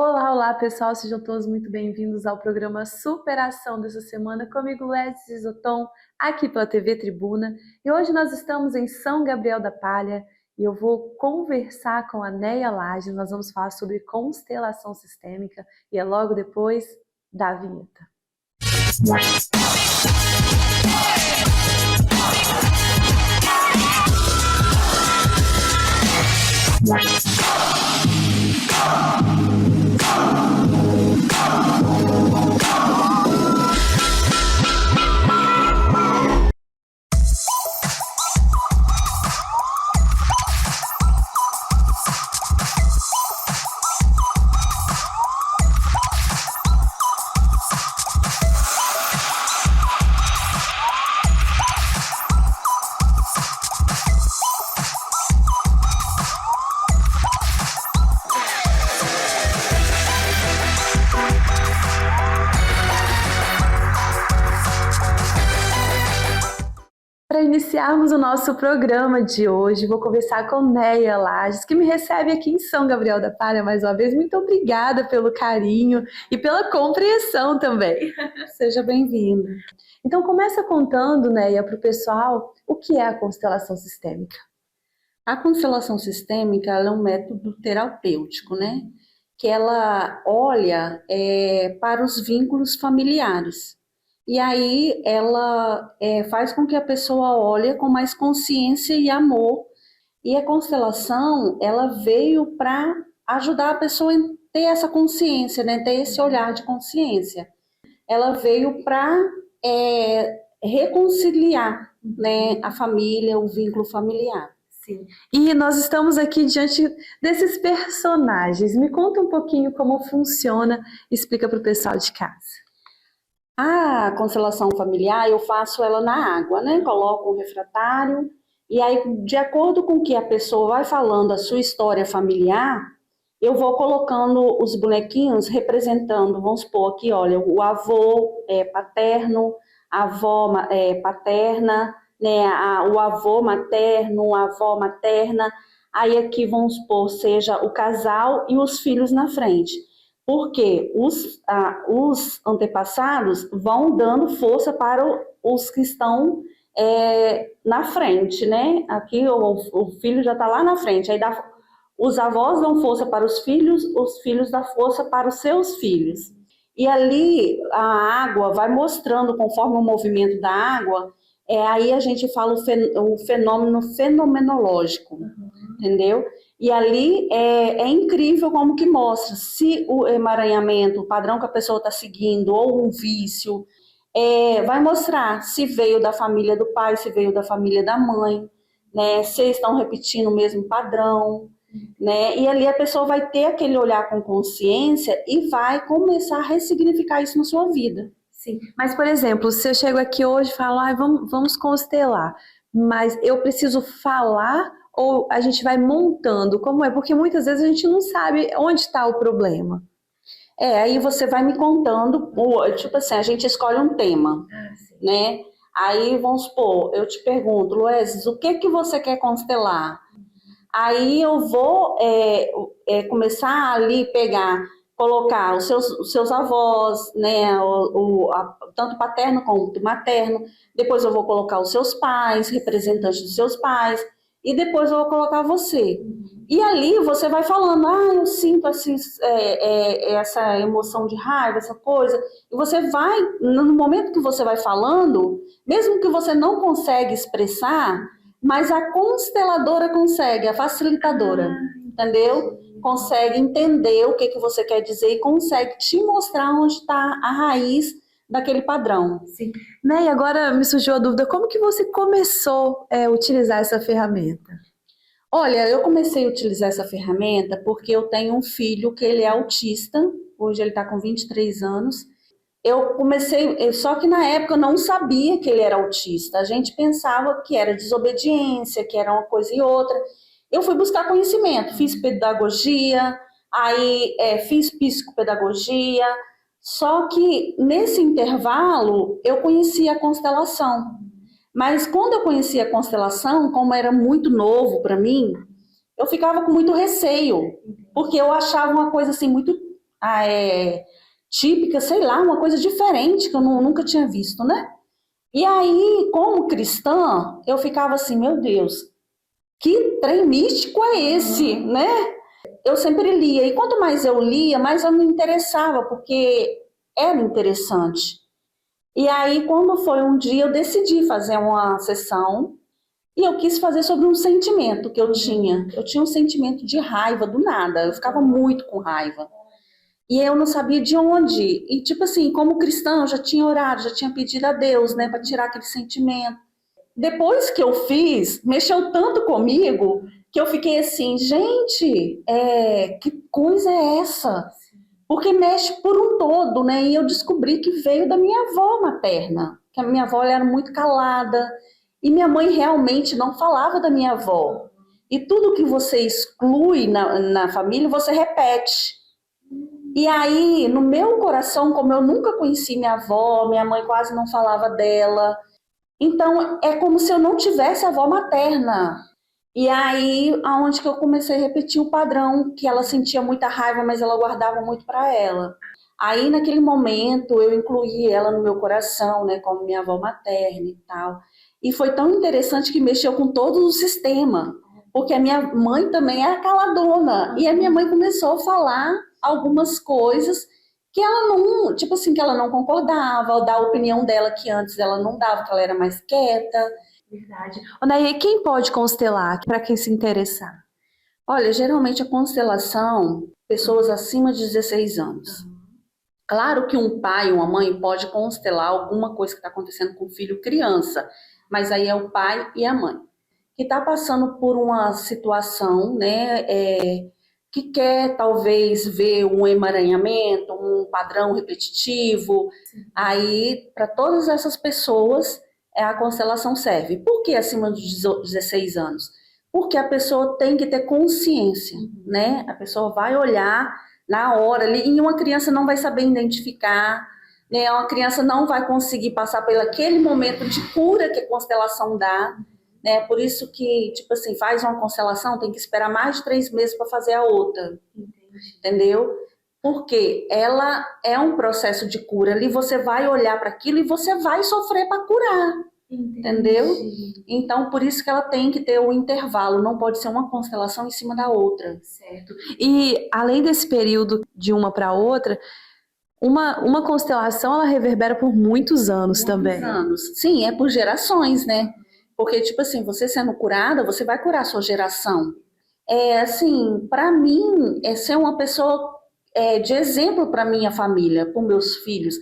Olá, olá pessoal, sejam todos muito bem-vindos ao programa Superação dessa semana, comigo Letícia Isoton, aqui pela TV Tribuna. E hoje nós estamos em São Gabriel da Palha e eu vou conversar com a Neia Lages. Nós vamos falar sobre constelação sistêmica e é logo depois da vinheta. Para iniciarmos o nosso programa de hoje, vou conversar com Neia Lages, que me recebe aqui em São Gabriel da Palha mais uma vez. Muito obrigada pelo carinho e pela compreensão também. Seja bem-vinda. Então começa contando, Neia, para o pessoal o que é a constelação sistêmica. A constelação sistêmica ela é um método terapêutico, né? Que ela olha para os vínculos familiares. E aí ela faz com que a pessoa olhe com mais consciência e amor. E a constelação, ela veio para ajudar a pessoa a ter essa consciência, né? Ter esse olhar de consciência. Ela veio para reconciliar, né, a família, o vínculo familiar. Sim. E nós estamos aqui diante desses personagens. Me conta um pouquinho como funciona, explica para o pessoal de casa. A constelação familiar, eu faço ela na água, né? Coloco um refratário e aí, de acordo com que a pessoa vai falando a sua história familiar, eu vou colocando os bonequinhos representando, vamos supor aqui, olha, o avô paterno, a avó paterna, né? O avô materno, a avó materna, aí aqui vamos supor seja o casal e os filhos na frente. Porque os antepassados vão dando força para os que estão na frente, né? Aqui o filho já está lá na frente, aí os avós dão força para os filhos dão força para os seus filhos. E ali a água vai mostrando, conforme o movimento da água, aí a gente fala o fenômeno fenomenológico, entendeu? E ali é incrível como que mostra se o emaranhamento, o padrão que a pessoa está seguindo, ou um vício, vai mostrar se veio da família do pai, se veio da família da mãe, né? Se estão repetindo o mesmo padrão, né? E ali a pessoa vai ter aquele olhar com consciência e vai começar a ressignificar isso na sua vida. Sim. Mas, por exemplo, se eu chego aqui hoje e falo, vamos constelar, mas eu preciso falar ou a gente vai montando? Como é? Porque muitas vezes a gente não sabe onde está o problema. Aí você vai me contando, tipo assim, a gente escolhe um tema, né? Aí, vamos supor, eu te pergunto, Luesis, o que você quer constelar? Aí eu vou começar ali colocar os seus avós, né, tanto paterno quanto materno, depois eu vou colocar os seus pais, representantes dos seus pais, e depois eu vou colocar você. E ali você vai falando, eu sinto assim, essa emoção de raiva, essa coisa, e você vai, no momento que você vai falando, mesmo que você não consegue expressar, mas a consteladora consegue, a facilitadora, entendeu? Consegue entender o que você quer dizer e consegue te mostrar onde está a raiz daquele padrão. Sim. Né? E agora me surgiu a dúvida, como que você começou a utilizar essa ferramenta? Olha, eu comecei a utilizar essa ferramenta porque eu tenho um filho que ele é autista, hoje ele está com 23 anos. Eu comecei, só que na época eu não sabia que ele era autista. A gente pensava que era desobediência, que era uma coisa e outra. Eu fui buscar conhecimento, fiz pedagogia, aí fiz psicopedagogia, só que nesse intervalo eu conheci a constelação. Mas quando eu conheci a constelação, como era muito novo para mim, eu ficava com muito receio, porque eu achava uma coisa assim muito típica, sei lá, uma coisa diferente que eu nunca tinha visto, né? E aí, como cristã, eu ficava assim, meu Deus, que trem místico é esse, né? Eu sempre lia, e quanto mais eu lia, mais eu me interessava, porque era interessante. E aí, quando foi um dia, eu decidi fazer uma sessão, e eu quis fazer sobre um sentimento que eu tinha. Eu tinha um sentimento de raiva do nada, eu ficava muito com raiva. E eu não sabia de onde. E tipo assim, como cristã, eu já tinha orado, já tinha pedido a Deus, né, para tirar aquele sentimento. Depois que eu fiz, mexeu tanto comigo que eu fiquei assim, gente, que coisa é essa? Porque mexe por um todo, né? E eu descobri que veio da minha avó materna, que a minha avó ela era muito calada e minha mãe realmente não falava da minha avó. E tudo que você exclui na família, você repete. E aí, no meu coração, como eu nunca conheci minha avó, minha mãe quase não falava dela, então é como se eu não tivesse avó materna. E aí, aonde que eu comecei a repetir o padrão, que ela sentia muita raiva, mas ela guardava muito para ela. Aí, naquele momento, eu incluí ela no meu coração, né, como minha avó materna e tal. E foi tão interessante que mexeu com todo o sistema, porque a minha mãe também era caladona, e a minha mãe começou a falar algumas coisas que ela não, tipo assim, que ela não concordava, ou dar a opinião dela que antes ela não dava, que ela era mais quieta. Verdade. Ô, Nayê, quem pode constelar para quem se interessar? Olha, geralmente a constelação, pessoas acima de 16 anos. Claro que um pai, uma mãe pode constelar alguma coisa que está acontecendo com o filho criança, mas aí é o pai e a mãe que está passando por uma situação, né, que quer talvez ver um emaranhamento, um padrão repetitivo. Aí, para todas essas pessoas, a constelação serve. Por que acima dos 16 anos? Porque a pessoa tem que ter consciência, né? A pessoa vai olhar na hora ali, e uma criança não vai saber identificar, né? Uma criança não vai conseguir passar pelo aquele momento de cura que a constelação dá, né? Por isso que, tipo assim, faz uma constelação, tem que esperar mais de 3 meses para fazer a outra, entendeu? Porque ela é um processo de cura. Ali você vai olhar para aquilo e você vai sofrer para curar, entendeu? Então, por isso que ela tem que ter o intervalo, não pode ser uma constelação em cima da outra. Certo. E além desse período de uma para outra, uma constelação ela reverbera por muitos anos também. Muitos anos. Sim, é por gerações, né? Porque, tipo assim, você sendo curada, você vai curar a sua geração. Assim, para mim, é ser uma pessoa de exemplo para minha família, para meus filhos.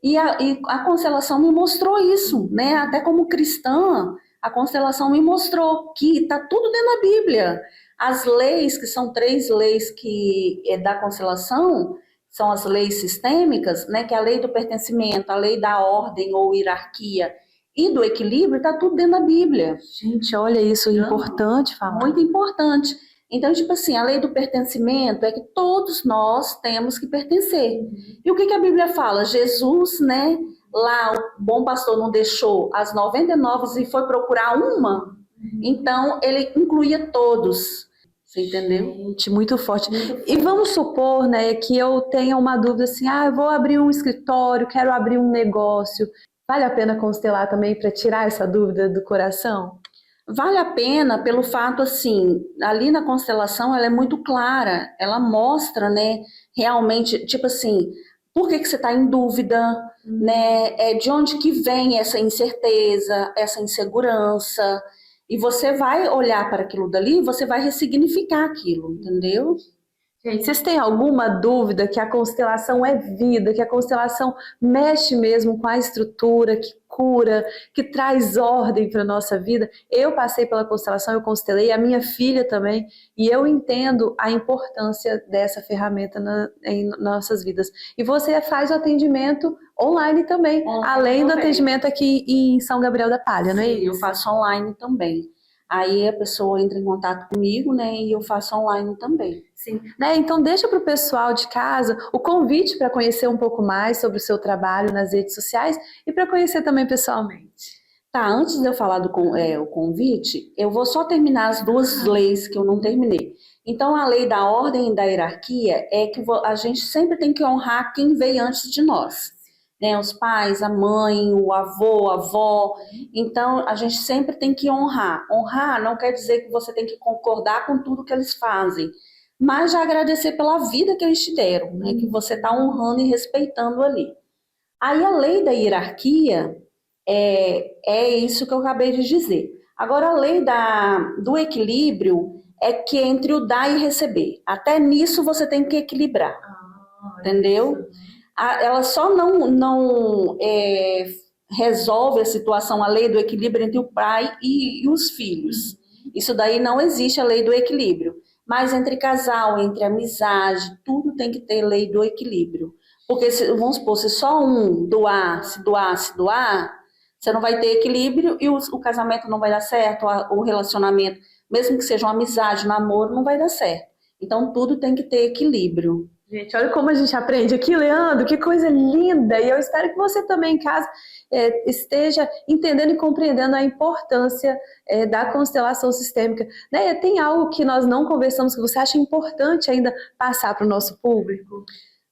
E a constelação me mostrou isso, né? Até como cristã, a constelação me mostrou que está tudo dentro da Bíblia. As leis, que são 3 leis que da constelação, são as leis sistêmicas, né? Que é a lei do pertencimento, a lei da ordem ou hierarquia e do equilíbrio, está tudo dentro da Bíblia. Gente, olha isso, é importante falar. Muito importante. Então, tipo assim, a lei do pertencimento é que todos nós temos que pertencer. E o que a Bíblia fala? Jesus, né, lá o bom pastor não deixou as 99 e foi procurar uma. Então, ele incluía todos. Você entendeu? Gente, muito forte. E vamos supor, né, que eu tenha uma dúvida assim, eu vou abrir um escritório, quero abrir um negócio. Vale a pena constelar também para tirar essa dúvida do coração? Vale a pena pelo fato, assim, ali na constelação ela é muito clara, ela mostra, né, realmente, tipo assim, por que você está em dúvida, né, de onde que vem essa incerteza, essa insegurança, e você vai olhar para aquilo dali, você vai ressignificar aquilo, entendeu? Gente, vocês têm alguma dúvida que a constelação é vida, que a constelação mexe mesmo com a estrutura, que cura, que traz ordem para a nossa vida? Eu passei pela constelação, eu constelei, a minha filha também, e eu entendo a importância dessa ferramenta em nossas vidas. E você faz o atendimento online também, além do atendimento aqui em São Gabriel da Palha, não é isso? Eu faço online também. Aí a pessoa entra em contato comigo, né, e eu faço online também. Sim, né? Então deixa para o pessoal de casa o convite para conhecer um pouco mais sobre o seu trabalho nas redes sociais e para conhecer também pessoalmente. Tá, antes de eu falar o convite, eu vou só terminar as 2 leis que eu não terminei, Então, a lei da ordem e da hierarquia é que a gente sempre tem que honrar quem veio antes de nós, né? Os pais, a mãe, o avô, a avó. Então, a gente sempre tem que honrar. Honrar não quer dizer que você tem que concordar com tudo que eles fazem, mas já agradecer pela vida que eles te deram, né? Que você está honrando e respeitando ali. Aí, a lei da hierarquia é isso que eu acabei de dizer. Agora, a lei do equilíbrio é que entre o dar e receber. Até nisso você tem que equilibrar, entendeu? Ela só não resolve a situação, a lei do equilíbrio entre o pai e os filhos. Isso daí não existe a lei do equilíbrio. Mas entre casal, entre amizade, tudo tem que ter lei do equilíbrio. Porque, vamos supor, se só um doar, se doar, se doar, você não vai ter equilíbrio e o casamento não vai dar certo, o relacionamento, mesmo que seja uma amizade, namoro, não vai dar certo. Então, tudo tem que ter equilíbrio. Gente, olha como a gente aprende aqui, Leandro, que coisa linda! E eu espero que você também, em casa, esteja entendendo e compreendendo a importância da constelação sistêmica. Né? Tem algo que nós não conversamos que você acha importante ainda passar para o nosso público?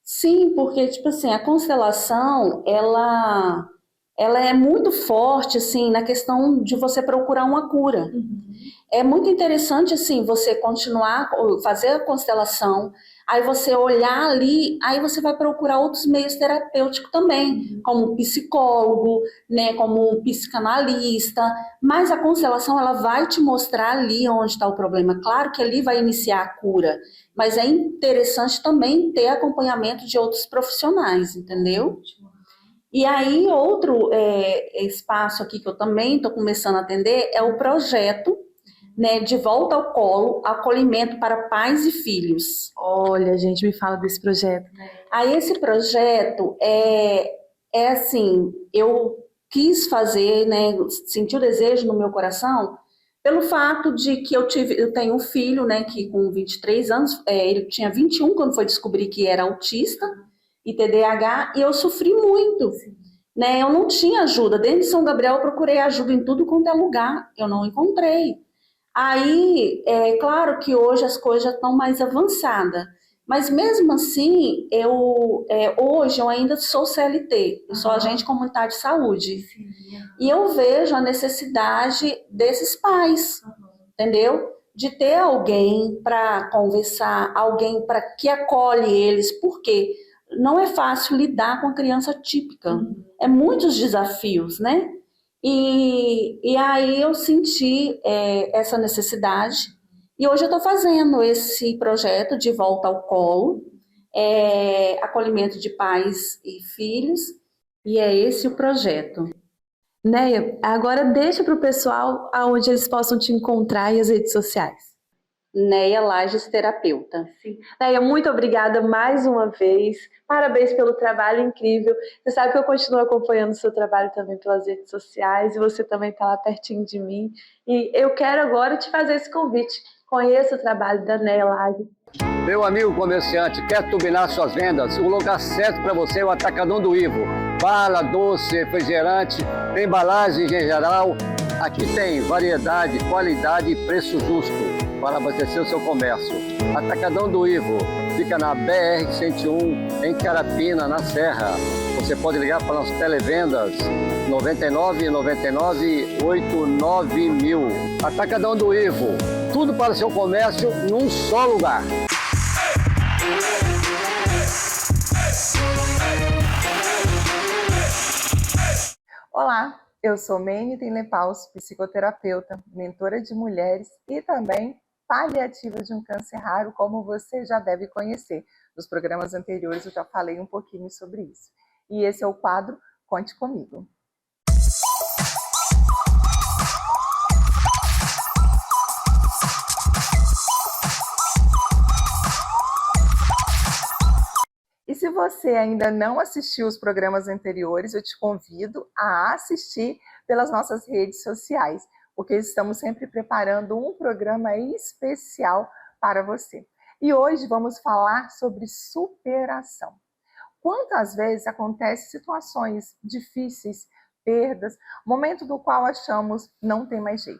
Sim, porque, tipo assim, a constelação, ela é muito forte, assim, na questão de você procurar uma cura. É muito interessante, assim, você continuar, fazer a constelação, aí você olhar ali, aí você vai procurar outros meios terapêuticos também, como um psicólogo, né, como um psicanalista, mas a constelação, ela vai te mostrar ali onde está o problema. Claro que ali vai iniciar a cura, mas é interessante também ter acompanhamento de outros profissionais, entendeu? E aí, outro espaço aqui que eu também estou começando a atender é o projeto, né, de volta ao colo, acolhimento para pais e filhos. Olha, gente, me fala desse projeto. Aí esse projeto é assim, eu quis fazer, né, senti o desejo no meu coração, pelo fato de que eu tenho um filho, né, que com 23 anos, ele tinha 21 quando foi descobrir que era autista e TDAH, e eu sofri muito. Né, eu não tinha ajuda. Dentro de São Gabriel eu procurei ajuda em tudo quanto é lugar, eu não encontrei. Aí, é claro que hoje as coisas já estão mais avançadas, mas mesmo assim, hoje eu ainda sou CLT, eu sou agente comunitário de saúde, e eu vejo a necessidade desses pais, entendeu? De ter alguém para conversar, alguém para que acolhe eles, porque não é fácil lidar com a criança típica, é muitos desafios, né? E aí eu senti essa necessidade e hoje eu estou fazendo esse projeto de volta ao colo, acolhimento de pais e filhos, e é esse o projeto. Neia, agora deixa para o pessoal aonde eles possam te encontrar e as redes sociais. Neia Lages Terapeuta. Sim. Neia, muito obrigada mais uma vez. Parabéns pelo trabalho incrível. Você sabe que eu continuo acompanhando o seu trabalho também pelas redes sociais e você também está lá pertinho de mim. E eu quero agora te fazer esse convite. Conheça o trabalho da Neia Lages. Meu amigo comerciante, quer turbinar suas vendas? O lugar certo para você é o Atacadão do Ivo. Bala, doce, refrigerante, embalagens em geral. Aqui tem variedade, qualidade e preço justo para abastecer o seu comércio. Atacadão do Ivo fica na BR-101, em Carapina, na Serra. Você pode ligar para nossas televendas 99 99 89 mil. Atacadão do Ivo, tudo para o seu comércio num só lugar. Olá, eu sou Mene Tenlepaus, psicoterapeuta, mentora de mulheres e também paliativa de um câncer raro, como você já deve conhecer. Nos programas anteriores eu já falei um pouquinho sobre isso. E esse é o quadro Conte Comigo. E se você ainda não assistiu os programas anteriores, eu te convido a assistir pelas nossas redes sociais, porque estamos sempre preparando um programa especial para você. E hoje vamos falar sobre superação. Quantas vezes acontecem situações difíceis, perdas, momento do qual achamos não tem mais jeito.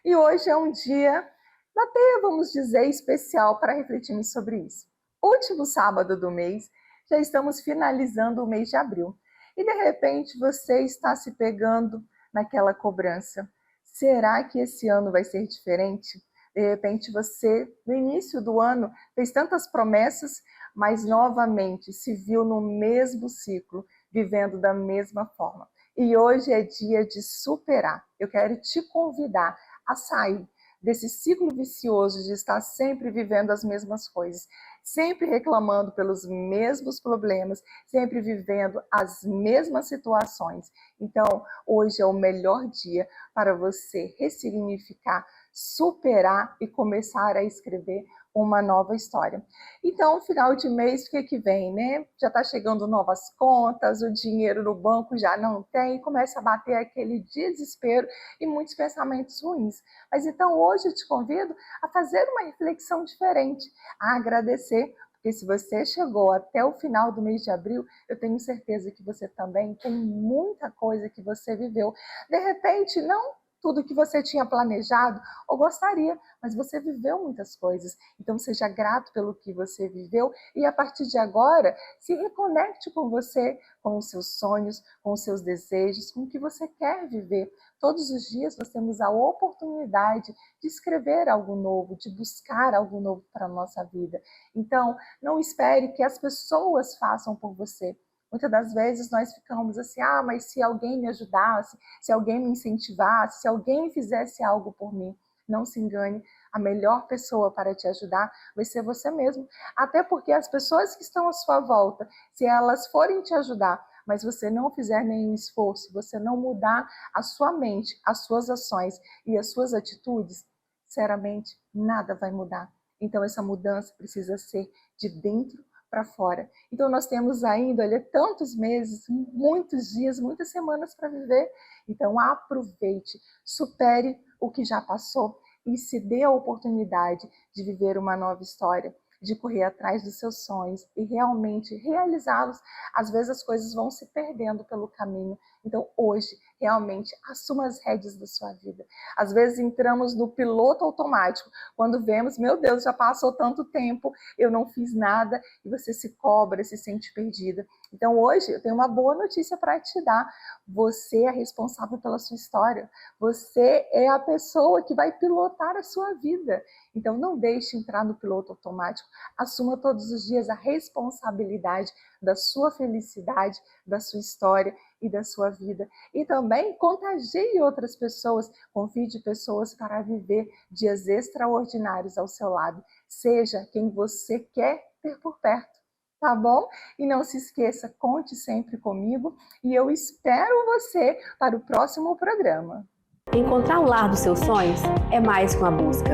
E hoje é um dia na teia, vamos dizer, especial para refletirmos sobre isso. Último sábado do mês, já estamos finalizando o mês de abril. E de repente você está se pegando naquela cobrança. Será que esse ano vai ser diferente? De repente você, no início do ano, fez tantas promessas, mas novamente se viu no mesmo ciclo, vivendo da mesma forma. E hoje é dia de superar. Eu quero te convidar a sair desse ciclo vicioso de estar sempre vivendo as mesmas coisas, sempre reclamando pelos mesmos problemas, sempre vivendo as mesmas situações. Então, hoje é o melhor dia para você ressignificar, superar e começar a escrever uma nova história. Então, final de mês, o que vem, né? Já está chegando novas contas, o dinheiro no banco já não tem, começa a bater aquele desespero e muitos pensamentos ruins. Mas então, hoje eu te convido a fazer uma reflexão diferente, a agradecer, porque se você chegou até o final do mês de abril, eu tenho certeza que você também tem muita coisa que você viveu. De repente, não tudo que você tinha planejado ou gostaria, mas você viveu muitas coisas. Então, seja grato pelo que você viveu e, a partir de agora, se reconecte com você, com os seus sonhos, com os seus desejos, com o que você quer viver. Todos os dias nós temos a oportunidade de escrever algo novo, de buscar algo novo para a nossa vida. Então, não espere que as pessoas façam por você. Muitas das vezes nós ficamos assim, mas se alguém me ajudasse, se alguém me incentivasse, se alguém fizesse algo por mim. Não se engane, a melhor pessoa para te ajudar vai ser você mesmo. Até porque as pessoas que estão à sua volta, se elas forem te ajudar, mas você não fizer nenhum esforço, você não mudar a sua mente, as suas ações e as suas atitudes, sinceramente, nada vai mudar. Então essa mudança precisa ser de dentro para fora. Então nós temos ainda, olha, tantos meses, muitos dias, muitas semanas para viver. Então aproveite, supere o que já passou e se dê a oportunidade de viver uma nova história, de correr atrás dos seus sonhos e realmente realizá-los. Às vezes as coisas vão se perdendo pelo caminho. Então hoje, realmente, assuma as rédeas da sua vida. Às vezes entramos no piloto automático, quando vemos, meu Deus, já passou tanto tempo, eu não fiz nada, e você se cobra, se sente perdida. Então hoje eu tenho uma boa notícia para te dar. Você é responsável pela sua história. Você é a pessoa que vai pilotar a sua vida. Então não deixe entrar no piloto automático. Assuma todos os dias a responsabilidade da sua felicidade, da sua história e da sua vida. E também contagie outras pessoas, convide pessoas para viver dias extraordinários ao seu lado. Seja quem você quer ter por perto, tá bom? E não se esqueça, conte sempre comigo e eu espero você para o próximo programa. Encontrar o lar dos seus sonhos é mais que uma busca,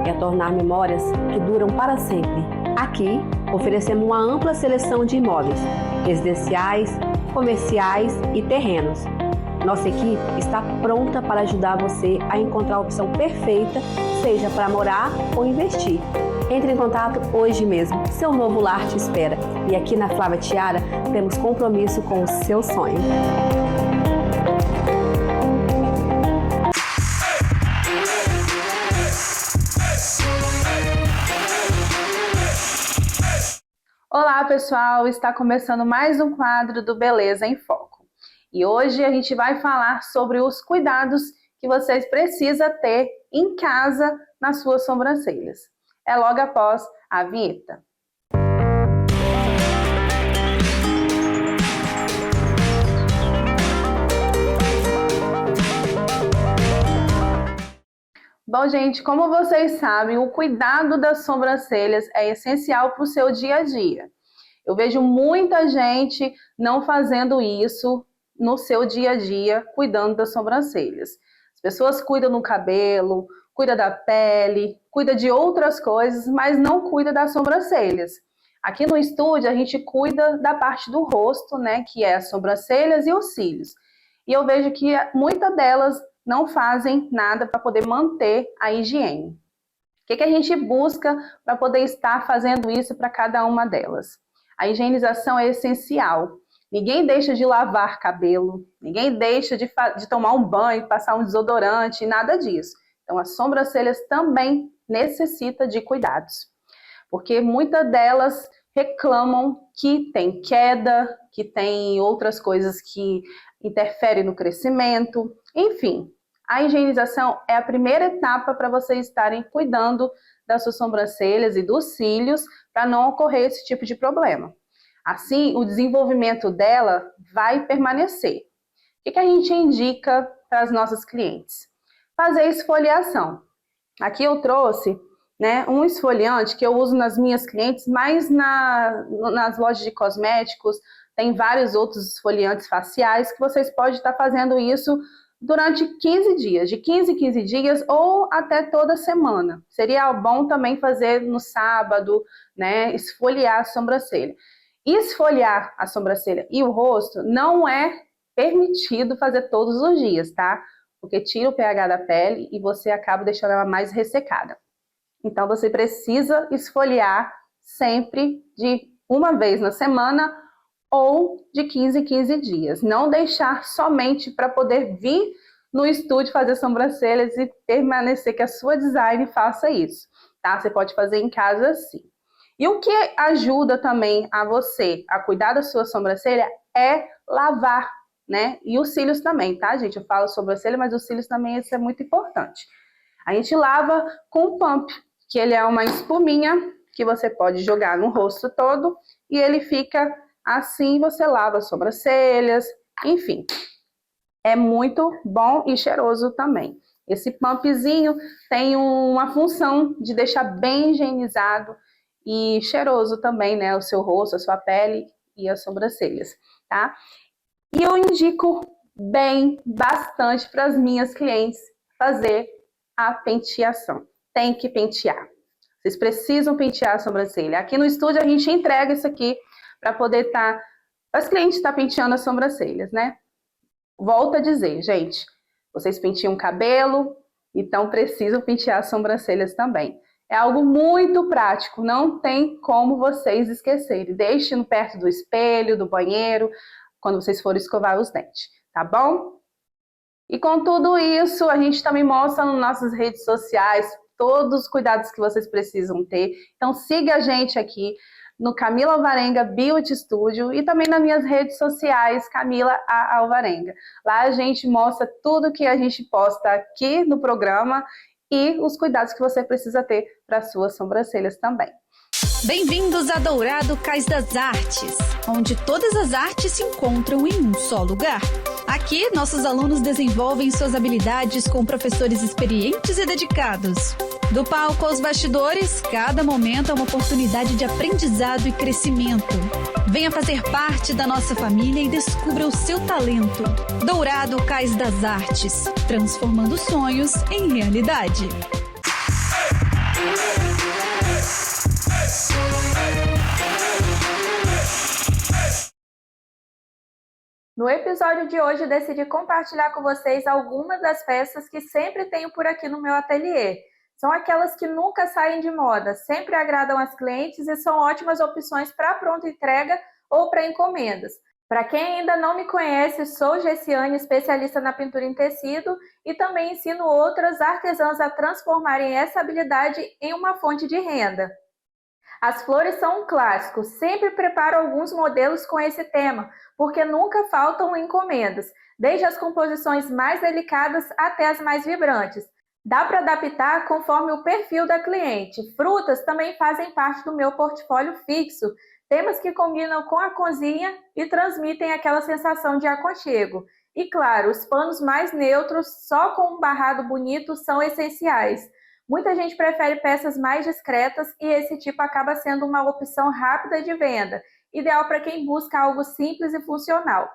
é tornar memórias que duram para sempre. Aqui, oferecemos uma ampla seleção de imóveis, residenciais, comerciais e terrenos. Nossa equipe está pronta para ajudar você a encontrar a opção perfeita, seja para morar ou investir. Entre em contato hoje mesmo, seu novo lar te espera. E aqui na Flávia Tiara temos compromisso com o seu sonho. Olá pessoal, está começando mais um quadro do Beleza em Foco. E hoje a gente vai falar sobre os cuidados que vocês precisam ter em casa nas suas sobrancelhas. É logo após a vinheta. Bom, gente, como vocês sabem, o cuidado das sobrancelhas é essencial para o seu dia a dia. Eu vejo muita gente não fazendo isso no seu dia a dia, cuidando das sobrancelhas. As pessoas cuidam do cabelo, cuidam da pele, cuidam de outras coisas, mas não cuidam das sobrancelhas. Aqui no estúdio, a gente cuida da parte do rosto, né, que é as sobrancelhas e os cílios. E eu vejo que muitas delas não fazem nada para poder manter a higiene. O que a gente busca para poder estar fazendo isso para cada uma delas? A higienização é essencial. Ninguém deixa de lavar cabelo, ninguém deixa de tomar um banho, passar um desodorante, nada disso. Então as sobrancelhas também necessita de cuidados, porque muitas delas reclamam que tem queda, que tem outras coisas que interferem no crescimento, enfim. A higienização é a primeira etapa para vocês estarem cuidando das suas sobrancelhas e dos cílios para não ocorrer esse tipo de problema. Assim, o desenvolvimento dela vai permanecer. O que a gente indica para as nossas clientes? Fazer esfoliação. Aqui eu trouxe, né, um esfoliante que eu uso nas minhas clientes, mas nas lojas de cosméticos tem vários outros esfoliantes faciais que vocês podem estar fazendo isso durante 15 dias, de 15 em 15 dias ou até toda semana. Seria bom também fazer no sábado, né, esfoliar a sobrancelha. Esfoliar a sobrancelha e o rosto não é permitido fazer todos os dias, tá? Porque tira o pH da pele e você acaba deixando ela mais ressecada. Então você precisa esfoliar sempre de uma vez na semana ou de 15 em 15 dias. Não deixar somente para poder vir no estúdio fazer sobrancelhas e permanecer que a sua design faça isso, tá? Você pode fazer em casa sim. E o que ajuda também a você a cuidar da sua sobrancelha é lavar, né? E os cílios também, tá, gente? Eu falo sobrancelha, mas os cílios também, isso é muito importante. A gente lava com o pump, que ele é uma espuminha que você pode jogar no rosto todo e ele fica assim, você lava as sobrancelhas, enfim. É muito bom e cheiroso também. Esse pumpzinho tem uma função de deixar bem higienizado e cheiroso também, né? O seu rosto, a sua pele e as sobrancelhas, tá? E eu indico bastante para as minhas clientes fazer a penteação. Tem que pentear. Vocês precisam pentear a sobrancelha. Aqui no estúdio a gente entrega isso aqui para poder estar... As clientes estão penteando as sobrancelhas, né? Volto a dizer, gente, vocês penteiam o cabelo, então precisam pentear as sobrancelhas também. É algo muito prático, não tem como vocês esquecerem. Deixem perto do espelho, do banheiro, quando vocês forem escovar os dentes, tá bom? E com tudo isso, a gente também mostra nas nossas redes sociais todos os cuidados que vocês precisam ter. Então siga a gente aqui no Camila Alvarenga Beauty Studio e também nas minhas redes sociais, Camila A. Alvarenga. Lá a gente mostra tudo que a gente posta aqui no programa e os cuidados que você precisa ter para suas sobrancelhas também. Bem-vindos a Dourado Cais das Artes, onde todas as artes se encontram em um só lugar. Aqui, nossos alunos desenvolvem suas habilidades com professores experientes e dedicados. Do palco aos bastidores, cada momento é uma oportunidade de aprendizado e crescimento. Venha fazer parte da nossa família e descubra o seu talento. Dourado Cais das Artes, transformando sonhos em realidade. No episódio de hoje, eu decidi compartilhar com vocês algumas das peças que sempre tenho por aqui no meu ateliê. São aquelas que nunca saem de moda, sempre agradam as clientes e são ótimas opções para pronta entrega ou para encomendas. Para quem ainda não me conhece, sou Gessiane, especialista na pintura em tecido e também ensino outras artesãs a transformarem essa habilidade em uma fonte de renda. As flores são um clássico, sempre preparo alguns modelos com esse tema, porque nunca faltam encomendas, desde as composições mais delicadas até as mais vibrantes. Dá para adaptar conforme o perfil da cliente. Frutas também fazem parte do meu portfólio fixo, temas que combinam com a cozinha e transmitem aquela sensação de aconchego. E claro, os panos mais neutros, só com um barrado bonito, são essenciais. Muita gente prefere peças mais discretas e esse tipo acaba sendo uma opção rápida de venda, ideal para quem busca algo simples e funcional.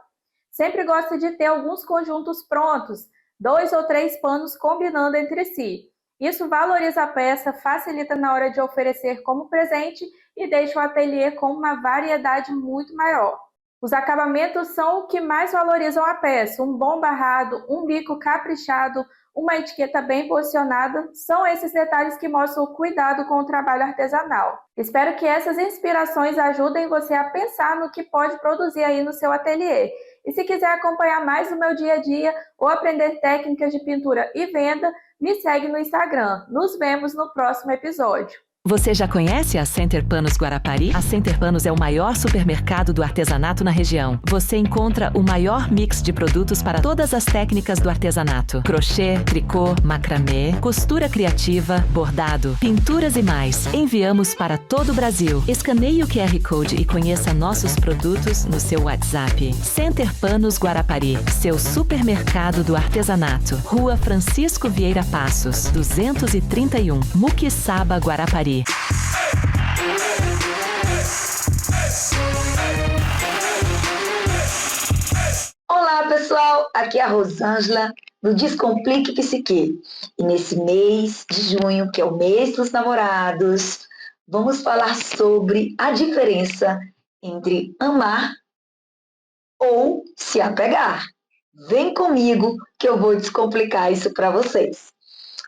Sempre gosto de ter alguns conjuntos prontos, 2 ou 3 panos combinando entre si. Isso valoriza a peça, facilita na hora de oferecer como presente e deixa o ateliê com uma variedade muito maior. Os acabamentos são o que mais valorizam a peça. Um bom barrado, um bico caprichado, uma etiqueta bem posicionada, são esses detalhes que mostram o cuidado com o trabalho artesanal. Espero que essas inspirações ajudem você a pensar no que pode produzir aí no seu ateliê. E se quiser acompanhar mais do meu dia a dia ou aprender técnicas de pintura e venda, me segue no Instagram. Nos vemos no próximo episódio. Você já conhece a Center Panos Guarapari? A Center Panos é o maior supermercado do artesanato na região. Você encontra o maior mix de produtos para todas as técnicas do artesanato: crochê, tricô, macramê, costura criativa, bordado, pinturas e mais. Enviamos para todo o Brasil. Escaneie o QR Code e conheça nossos produtos no seu WhatsApp. Center Panos Guarapari, seu supermercado do artesanato. Rua Francisco Vieira Passos, 231, Muquiçaba, Guarapari. Olá pessoal, aqui é a Rosângela do Descomplique Psique. E nesse mês de junho, que é o mês dos namorados, vamos falar sobre a diferença entre amar ou se apegar. Vem comigo que eu vou descomplicar isso para vocês.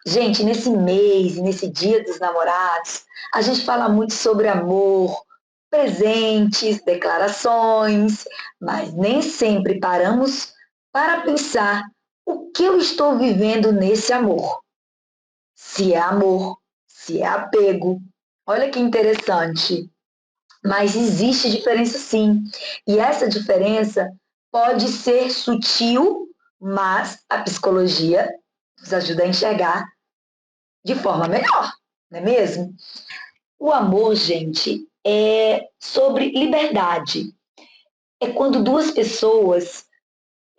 Gente, nesse mês e nesse dia dos namorados, a gente fala muito sobre amor, presentes, declarações, mas nem sempre paramos para pensar o que eu estou vivendo nesse amor. Se é amor, se é apego. Olha que interessante. Mas existe diferença sim. E essa diferença pode ser sutil, mas a psicologia nos ajuda a enxergar de forma melhor, não é mesmo? O amor, gente, é sobre liberdade. É quando duas pessoas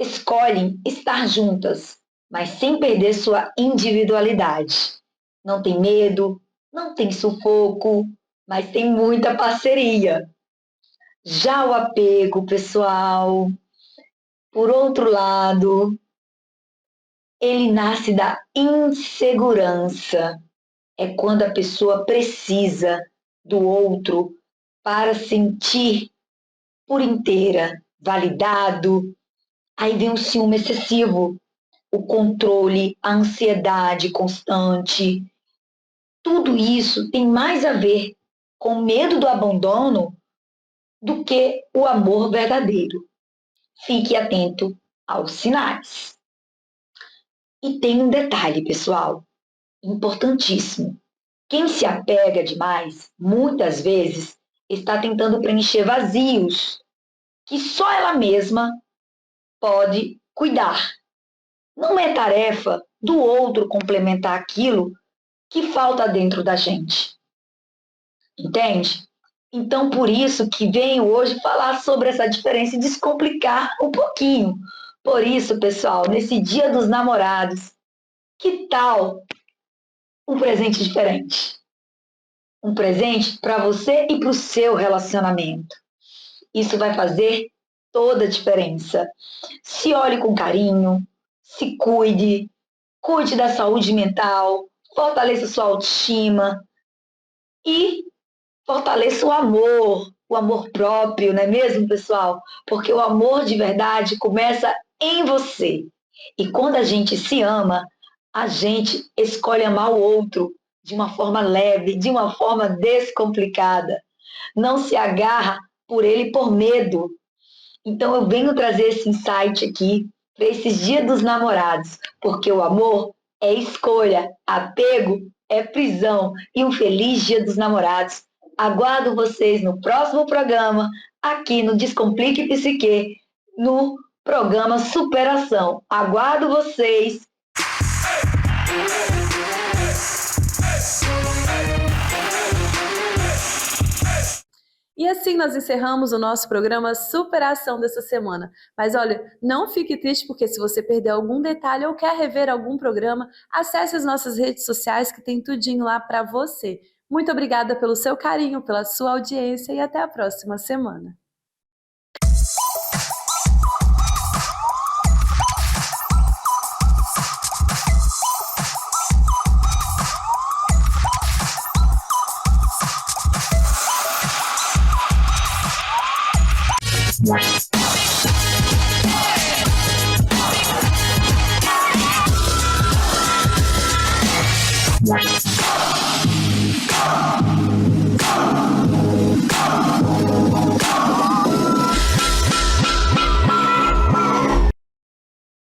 escolhem estar juntas, mas sem perder sua individualidade. Não tem medo, não tem sufoco, mas tem muita parceria. Já o apego, pessoal, por outro lado, ele nasce da insegurança. É quando a pessoa precisa do outro para sentir por inteira, validado. Aí vem o ciúme excessivo, o controle, a ansiedade constante. Tudo isso tem mais a ver com medo do abandono do que o amor verdadeiro. Fique atento aos sinais. E tem um detalhe, pessoal, importantíssimo. Quem se apega demais, muitas vezes, está tentando preencher vazios que só ela mesma pode cuidar. Não é tarefa do outro complementar aquilo que falta dentro da gente. Entende? Então, por isso que venho hoje falar sobre essa diferença e descomplicar um pouquinho. Por isso, pessoal, nesse Dia dos Namorados, que tal um presente diferente? Um presente para você e para o seu relacionamento. Isso vai fazer toda a diferença. Se olhe com carinho, se cuide, cuide da saúde mental, fortaleça sua autoestima e fortaleça o amor próprio, não é mesmo, pessoal? Porque o amor de verdade começa em você. E quando a gente se ama, a gente escolhe amar o outro de uma forma leve, de uma forma descomplicada. Não se agarra por ele por medo. Então eu venho trazer esse insight aqui para esses Dias dos Namorados, porque o amor é escolha, apego é prisão. E um feliz Dia dos Namorados. Aguardo vocês no próximo programa, aqui no Descomplique Psique, no programa Superação. Aguardo vocês. E assim nós encerramos o nosso programa Superação dessa semana. Mas olha, não fique triste porque se você perdeu algum detalhe ou quer rever algum programa, acesse as nossas redes sociais que tem tudinho lá para você. Muito obrigada pelo seu carinho, pela sua audiência e até a próxima semana. What?